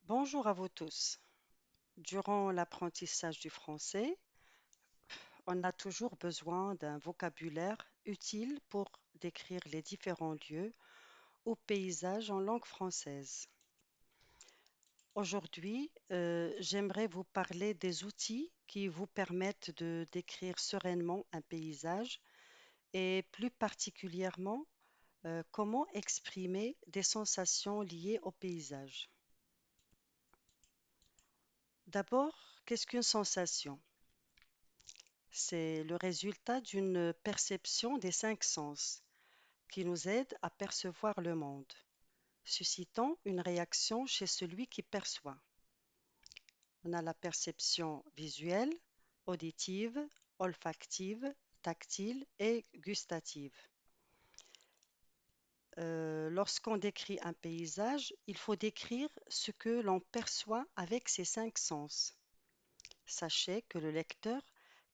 Bonjour à vous tous. Durant l'apprentissage du français, on a toujours besoin d'un vocabulaire utile pour décrire les différents lieux ou paysages en langue française. Aujourd'hui, j'aimerais vous parler des outils qui vous permettent de décrire sereinement un paysage et plus particulièrement comment exprimer des sensations liées au paysage. D'abord, qu'est-ce qu'une sensation? C'est le résultat d'une perception des cinq sens qui nous aide à percevoir le monde, suscitant une réaction chez celui qui perçoit. On a la perception visuelle, auditive, olfactive, tactile et gustative. Lorsqu'on décrit un paysage, il faut décrire ce que l'on perçoit avec ces cinq sens. Sachez que le lecteur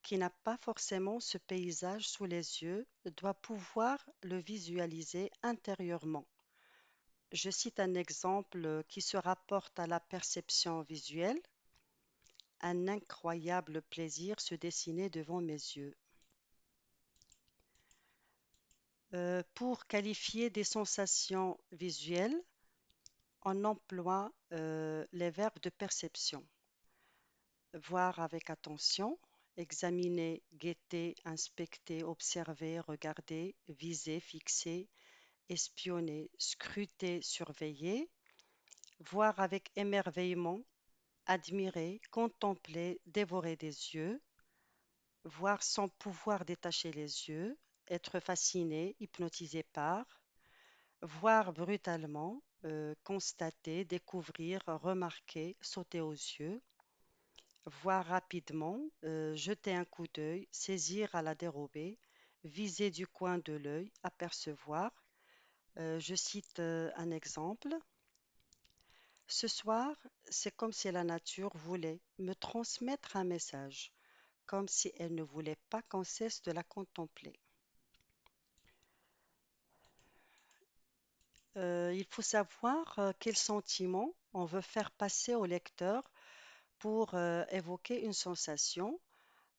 qui n'a pas forcément ce paysage sous les yeux doit pouvoir le visualiser intérieurement. Je cite un exemple qui se rapporte à la perception visuelle. Un incroyable plaisir se dessinait devant mes yeux. Pour qualifier des sensations visuelles, on emploie les verbes de perception. Voir avec attention, examiner, guetter, inspecter, observer, regarder, viser, fixer, espionner, scruter, surveiller, voir avec émerveillement, admirer, contempler, dévorer des yeux, voir sans pouvoir détacher les yeux, être fasciné, hypnotisé par, voir brutalement, constater, découvrir, remarquer, sauter aux yeux, voir rapidement, jeter un coup d'œil, saisir à la dérobée, viser du coin de l'œil, apercevoir. Je cite un exemple. Ce soir, c'est comme si la nature voulait me transmettre un message, comme si elle ne voulait pas qu'on cesse de la contempler. Il faut savoir quel sentiment on veut faire passer au lecteur pour évoquer une sensation.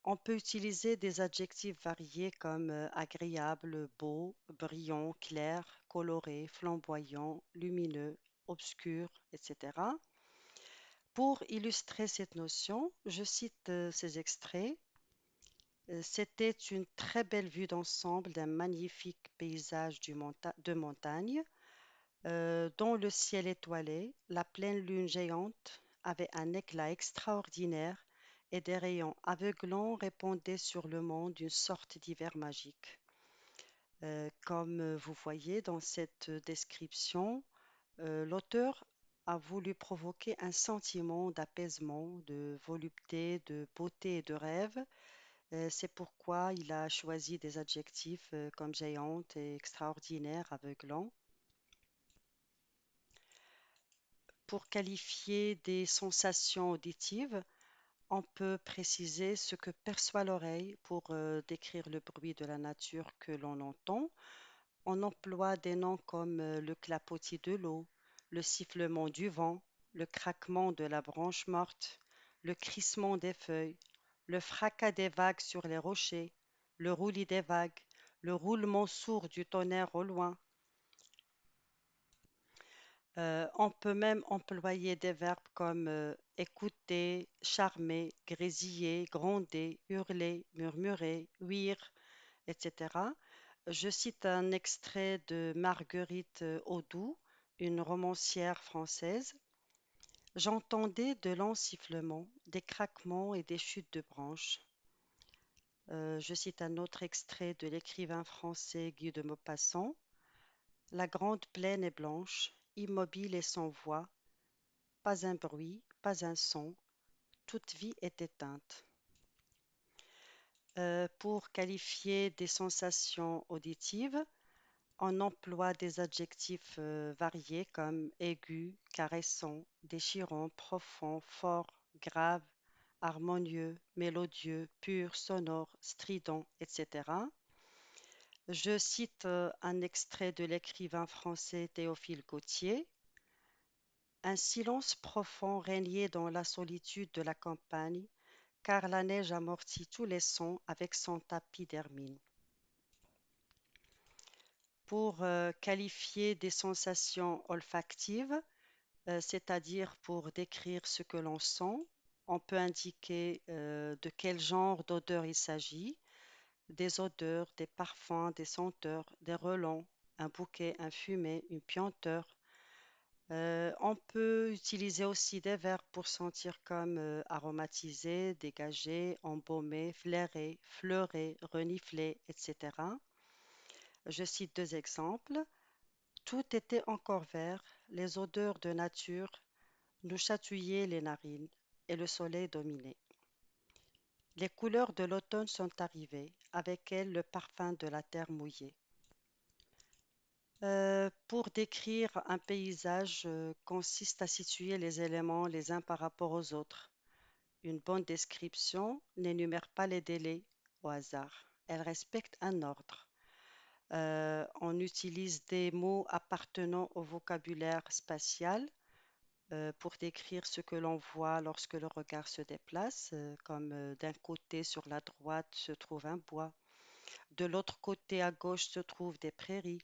On peut utiliser des adjectifs variés comme agréable, beau, brillant, clair, coloré, flamboyant, lumineux, obscur, etc. Pour illustrer cette notion, je cite ces extraits. C'était une très belle vue d'ensemble d'un magnifique paysage de montagne. Dans le ciel étoilé, la pleine lune géante avait un éclat extraordinaire et des rayons aveuglants répandaient sur le monde d'une sorte d'hiver magique. Comme vous voyez dans cette description, l'auteur a voulu provoquer un sentiment d'apaisement, de volupté, de beauté et de rêve. C'est pourquoi il a choisi des adjectifs comme géante et extraordinaire, aveuglant. Pour qualifier des sensations auditives, on peut préciser ce que perçoit l'oreille pour décrire le bruit de la nature que l'on entend. On emploie des noms comme le clapotis de l'eau, le sifflement du vent, le craquement de la branche morte, le crissement des feuilles, le fracas des vagues sur les rochers, le roulis des vagues, le roulement sourd du tonnerre au loin. On peut même employer des verbes comme écouter, charmer, grésiller, gronder, hurler, murmurer, ouïr, etc. Je cite un extrait de Marguerite Audoux, une romancière française. J'entendais de longs sifflements, des craquements et des chutes de branches. Je cite un autre extrait de l'écrivain français Guy de Maupassant. La grande plaine est blanche, immobile et sans voix, pas un bruit, pas un son, toute vie est éteinte. Pour qualifier des sensations auditives, on emploie des adjectifs variés comme aigu, caressant, déchirant, profond, fort, grave, harmonieux, mélodieux, pur, sonore, strident, etc. Je cite un extrait de l'écrivain français Théophile Gautier. Un silence profond régnait dans la solitude de la campagne, car la neige amortit tous les sons avec son tapis d'hermine. Pour qualifier des sensations olfactives, c'est-à-dire pour décrire ce que l'on sent, on peut indiquer de quel genre d'odeur il s'agit, des odeurs, des parfums, des senteurs, des relents, un bouquet, un fumet, une puanteur. On peut utiliser aussi des verbes pour sentir comme aromatiser, dégager, embaumer, flairer, fleurer, renifler, etc. Je cite deux exemples. Tout était encore vert, les odeurs de nature nous chatouillaient les narines et le soleil dominait. Les couleurs de l'automne sont arrivées, avec elles le parfum de la terre mouillée. Pour décrire un paysage, consiste à situer les éléments les uns par rapport aux autres. Une bonne description n'énumère pas les délais au hasard. Elle respecte un ordre. On utilise des mots appartenant au vocabulaire spatial pour décrire ce que l'on voit lorsque le regard se déplace, comme d'un côté sur la droite se trouve un bois, de l'autre côté à gauche se trouvent des prairies.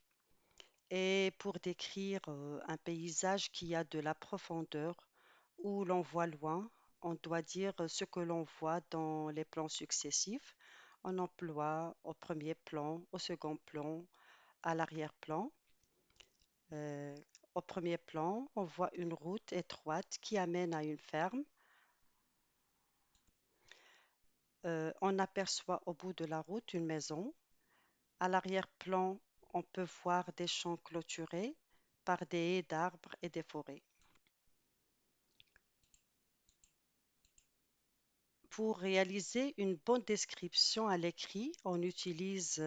Et pour décrire un paysage qui a de la profondeur, où l'on voit loin, on doit dire ce que l'on voit dans les plans successifs. On emploie au premier plan, au second plan, à l'arrière-plan. Euh, Au premier plan, on voit une route étroite qui amène à une ferme. On aperçoit au bout de la route une maison. À l'arrière-plan, on peut voir des champs clôturés par des haies d'arbres et des forêts. Pour réaliser une bonne description à l'écrit, on utilise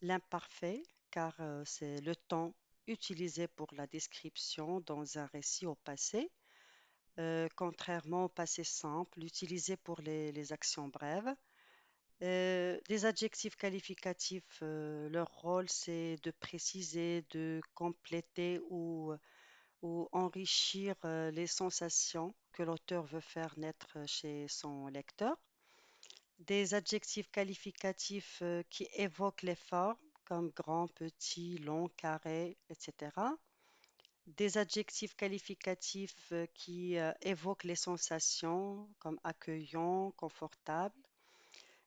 l'imparfait car c'est le temps utilisé pour la description dans un récit au passé, contrairement au passé simple utilisé pour les actions brèves. Des adjectifs qualificatifs, leur rôle c'est de préciser, de compléter ou enrichir les sensations que l'auteur veut faire naître chez son lecteur. Des adjectifs qualificatifs qui évoquent les formes, comme grand, petit, long, carré, etc. Des adjectifs qualificatifs qui évoquent les sensations, comme accueillant, confortable.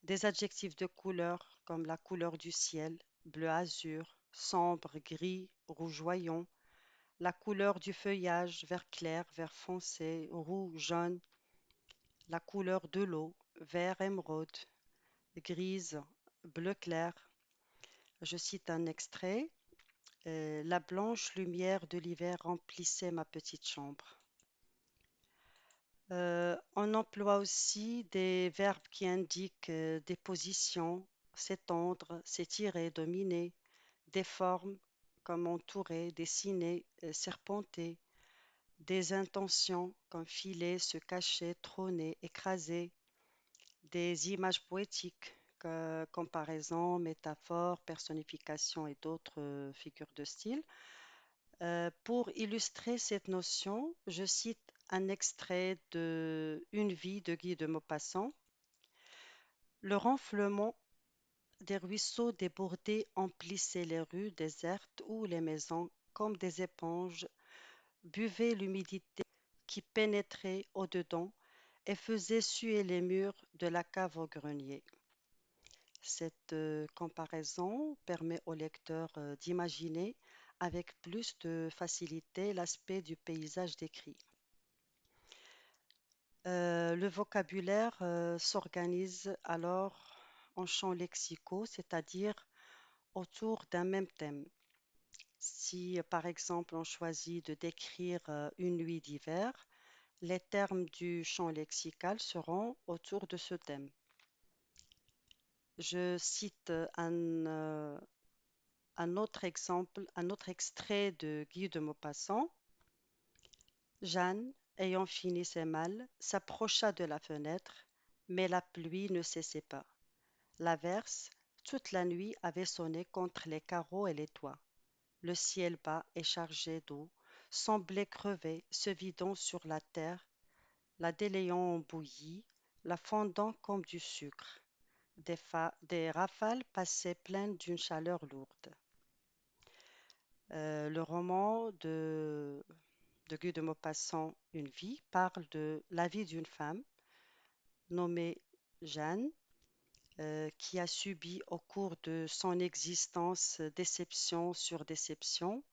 Des adjectifs de couleur, comme la couleur du ciel, bleu azur, sombre, gris, rougeoyant. La couleur du feuillage, vert clair, vert foncé, roux, jaune. La couleur de l'eau, vert émeraude, grise, bleu clair. Je cite un extrait. La blanche lumière de l'hiver remplissait ma petite chambre. On emploie aussi des verbes qui indiquent des positions, s'étendre, s'étirer, dominer, des formes comme entourer, dessiner, serpenter, des intentions comme filer, se cacher, trôner, écraser, des images poétiques, comparaison, métaphore, personnification et d'autres figures de style. Pour illustrer cette notion, je cite un extrait de Une vie de Guy de Maupassant. Le renflement des ruisseaux débordés emplissait les rues désertes où les maisons, comme des éponges, buvaient l'humidité qui pénétrait au-dedans et faisait suer les murs de la cave au grenier. Cette comparaison permet au lecteur d'imaginer avec plus de facilité l'aspect du paysage décrit. Le vocabulaire s'organise alors en champs lexicaux, c'est-à-dire autour d'un même thème. Si, par exemple, on choisit de décrire une nuit d'hiver, les termes du champ lexical seront autour de ce thème. Je cite un autre exemple, un autre extrait de Guy de Maupassant. Jeanne, ayant fini ses malles, s'approcha de la fenêtre, mais la pluie ne cessait pas. L'averse, toute la nuit, avait sonné contre les carreaux et les toits. Le ciel bas est chargé d'eau, semblait crever, se vidant sur la terre, la délayant en bouillie, la fondant comme du sucre. Des rafales passaient pleines d'une chaleur lourde. Le roman de Guy de Maupassant, Une vie, parle de la vie d'une femme nommée Jeanne, qui a subi au cours de son existence déception sur déception.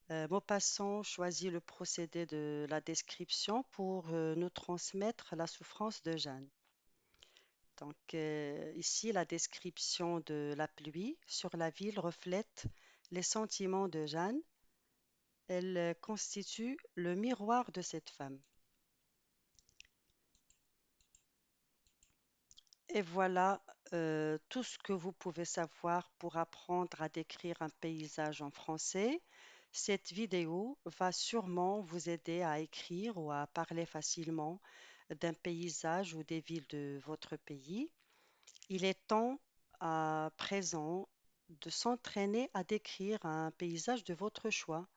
Maupassant choisit le procédé de la description pour nous transmettre la souffrance de Jeanne. Donc, ici, la description de la pluie sur la ville reflète les sentiments de Jeanne. Elle constitue le miroir de cette femme. Et voilà tout ce que vous pouvez savoir pour apprendre à décrire un paysage en français. Cette vidéo va sûrement vous aider à écrire ou à parler facilement d'un paysage ou des villes de votre pays. Il est temps à présent de s'entraîner à décrire un paysage de votre choix.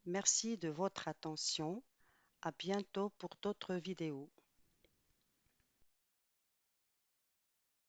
Merci de votre attention. À bientôt pour d'autres vidéos.